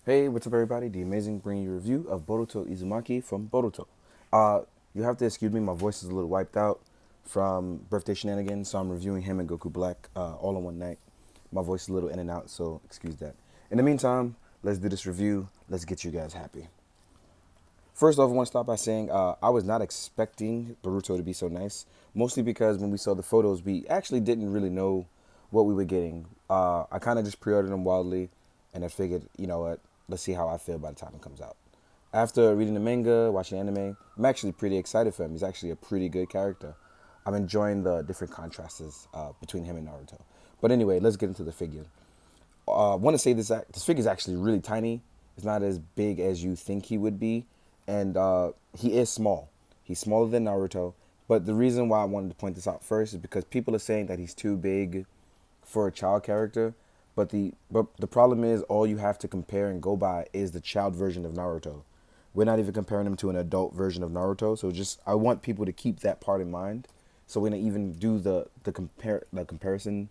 Hey, what's up, everybody? The Amazing bringing you a review of Boruto Uzumaki from Boruto. Uh, you have to excuse me, my voice is a little wiped out from birthday shenanigans, so I'm reviewing him and Goku Black all in one night. My voice is a little in and out, so excuse that. In the meantime, let's do this review. Let's get you guys happy. First off, I want to start by saying I was not expecting Boruto to be so nice, mostly because when we saw the photos, we actually didn't really know what we were getting. I kind of just pre-ordered them wildly, and I figured, you know what, let's see how I feel by the time it comes out. After reading the manga, watching anime, I'm actually pretty excited for him. He's actually a pretty good character. I'm enjoying the different contrasts between him and Naruto. But anyway, let's get into the figure. I want to say this figure is actually really tiny. It's not as big as you think he would be, and he is small. He's smaller than Naruto. But the reason why I wanted to point this out first is because people are saying that he's too big for a child character. But the problem is all you have to compare and go by is the child version of Naruto. We're not even comparing him to an adult version of Naruto. So just I want people to keep that part in mind. So when they even do the comparison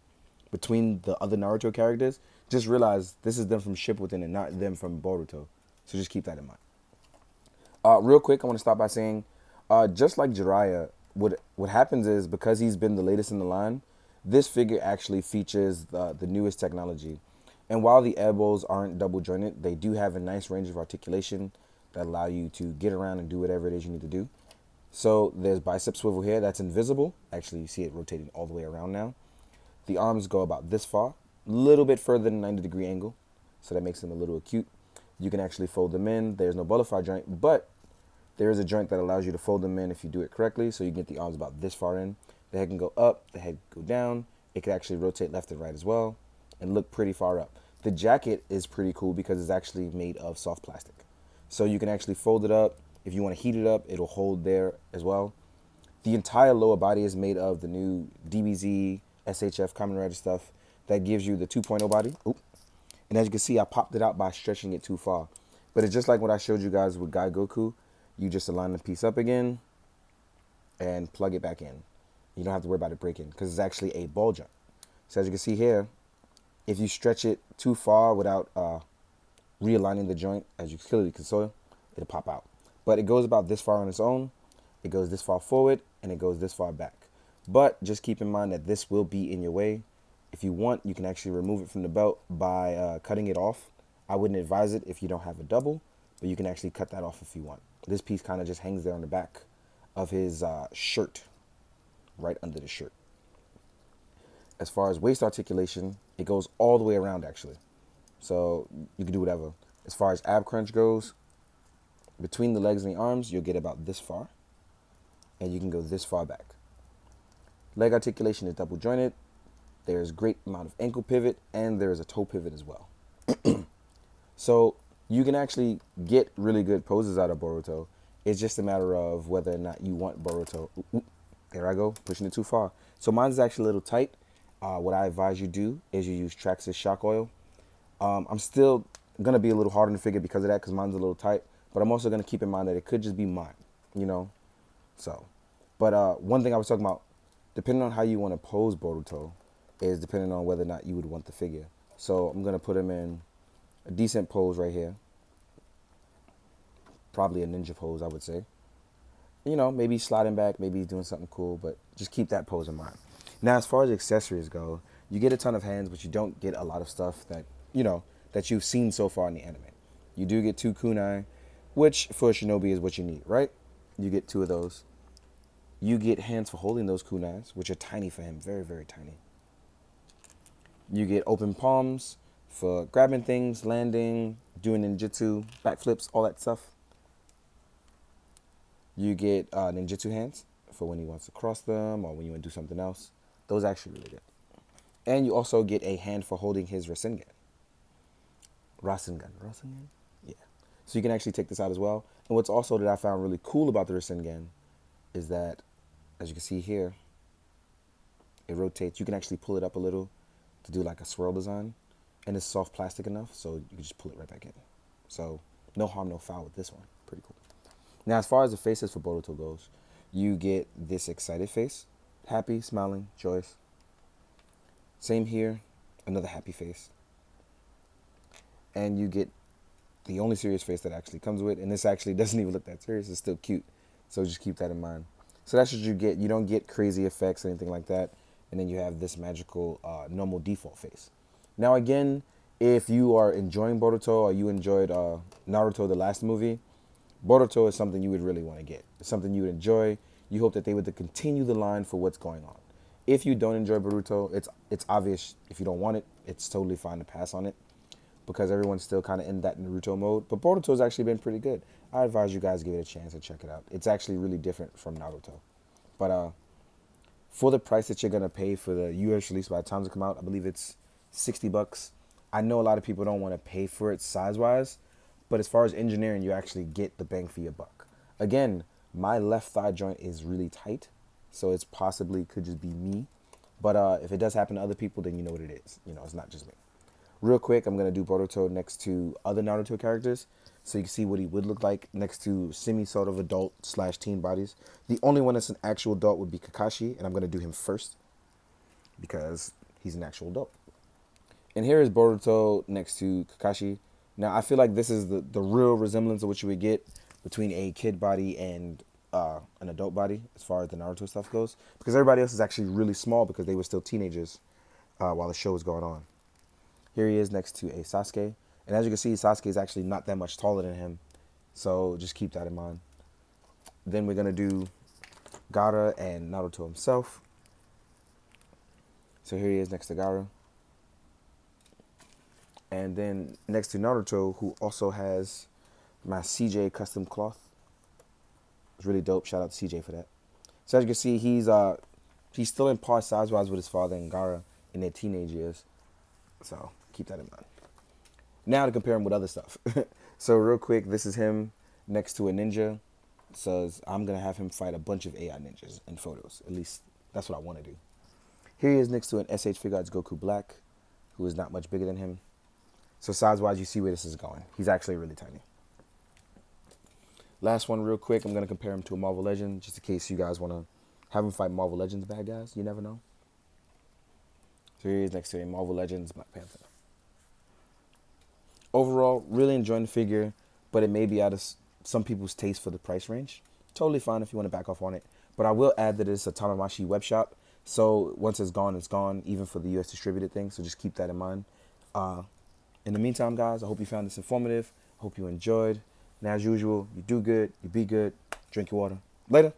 between the other Naruto characters, just realize this is them from Shippuden and not them from Boruto. So just keep that in mind. Real quick, I want to start by saying, just like Jiraiya, what happens is because he's been the latest in the line, this figure actually features the newest technology. And while the elbows aren't double jointed, they do have a nice range of articulation that allow you to get around and do whatever it is you need to do. So there's bicep swivel here that's invisible. Actually, you see it rotating all the way around now. The arms go about this far, a little bit further than 90-degree angle, so that makes them a little acute. You can actually fold them in. There's no butterfly joint, but there is a joint that allows you to fold them in if you do it correctly, so you get the arms about this far in. The head can go up, the head can go down. It can actually rotate left and right as well and look pretty far up. The jacket is pretty cool because it's actually made of soft plastic. So you can actually fold it up. If you want to heat it up, it'll hold there as well. The entire lower body is made of the new DBZ, SHF Kamen Rider stuff that gives you the 2.0 body. Oop. And as you can see, I popped it out by stretching it too far. But it's just like what I showed you guys with Guy Goku. You just align the piece up again and plug it back in. You don't have to worry about it breaking because it's actually a ball joint. So as you can see here, if you stretch it too far without realigning the joint, as you clearly can see, it'll pop out. But it goes about this far on its own. It goes this far forward and it goes this far back. But just keep in mind that this will be in your way. If you want, you can actually remove it from the belt by cutting it off. I wouldn't advise it if you don't have a double, but you can actually cut that off if you want. This piece kind of just hangs there on the back of his shirt, right under the shirt. As far as waist articulation, it goes all the way around actually. So you can do whatever. As far as ab crunch goes, between the legs and the arms, you'll get about this far. And you can go this far back. Leg articulation is double jointed. There's a great amount of ankle pivot and there's a toe pivot as well. So you can actually get really good poses out of Boruto. It's just a matter of whether or not you want Boruto. There I go, pushing it too far. So mine's actually a little tight. What I advise you do is you use Traxxas shock oil. I'm still going to be a little hard on the figure because of that, because mine's a little tight. But I'm also going to keep in mind that it could just be mine, you know. So, but one thing I was talking about, depending on how you want to pose Boruto, is depending on whether or not you would want the figure. So I'm going to put him in a decent pose right here. Probably a ninja pose, I would say. You know, maybe sliding back, maybe he's doing something cool, but just keep that pose in mind. Now, as far as accessories go, you get a ton of hands, but you don't get a lot of stuff that, you know, that you've seen so far in the anime. You do get 2 kunai, which for a shinobi is what you need, right? You get 2 of those. You get hands for holding those kunais, which are tiny for him, very, very tiny. You get open palms for grabbing things, landing, doing ninjutsu, backflips, all that stuff. You get ninjutsu hands for when he wants to cross them or when you want to do something else. Those are actually really good. And you also get a hand for holding his Rasengan. Rasengan? Yeah. So you can actually take this out as well. And what's also that I found really cool about the Rasengan is that, as you can see here, it rotates. You can actually pull it up a little to do like a swirl design. And it's soft plastic enough, so you can just pull it right back in. So no harm, no foul with this one. Pretty cool. Now, as far as the faces for Boruto goes, you get this excited face. Happy, smiling, joyous. Same here, another happy face. And you get the only serious face that actually comes with. And this actually doesn't even look that serious. It's still cute. So just keep that in mind. So that's what you get. You don't get crazy effects or anything like that. And then you have this magical normal default face. Now again, if you are enjoying Boruto or you enjoyed Naruto, the last movie, Boruto is something you would really want to get. It's something you would enjoy. You hope that they would continue the line for what's going on. If you don't enjoy Boruto, it's obvious. If you don't want it, it's totally fine to pass on it because everyone's still kind of in that Naruto mode. But Boruto has actually been pretty good. I advise you guys give it a chance and check it out. It's actually really different from Naruto. But for the price that you're gonna pay for the US release by the time it come out, I believe it's $60. I know a lot of people don't want to pay for it size-wise, but as far as engineering, you actually get the bang for your buck. Again, my left thigh joint is really tight, so it's possibly could just be me. But if it does happen to other people, then you know what it is. You know, it's not just me. Real quick, I'm going to do Boruto next to other Naruto characters so you can see what he would look like next to semi sort of adult / teen bodies. The only one that's an actual adult would be Kakashi, and I'm going to do him first because he's an actual adult. And here is Boruto next to Kakashi. Now, I feel like this is the real resemblance of what you would get between a kid body and an adult body as far as the Naruto stuff goes. Because everybody else is actually really small because they were still teenagers while the show was going on. Here he is next to a Sasuke. And as you can see, Sasuke is actually not that much taller than him. So just keep that in mind. Then we're going to do Gaara and Naruto himself. So here he is next to Gaara. And then next to Naruto, who also has my CJ custom cloth. It's really dope. Shout out to CJ for that. So as you can see, he's still in par size-wise with his father and Gaara in their teenage years. So keep that in mind. Now to compare him with other stuff. So real quick, this is him next to a ninja. So I'm going to have him fight a bunch of AI ninjas in photos. At least that's what I want to do. Here he is next to an SH Figuarts Goku Black, who is not much bigger than him. So size-wise, you see where this is going. He's actually really tiny. Last one real quick, I'm going to compare him to a Marvel Legend, just in case you guys want to have him fight Marvel Legends bad guys. You never know. So here he is next to a Marvel Legends Black Panther. Overall, really enjoying the figure, but it may be out of some people's taste for the price range. Totally fine if you want to back off on it. But I will add that it's a Tamamashi web shop. So once it's gone, even for the US distributed thing. So just keep that in mind. In the meantime, guys, I hope you found this informative. I hope you enjoyed. And as usual, you do good, you be good, drink your water. Later.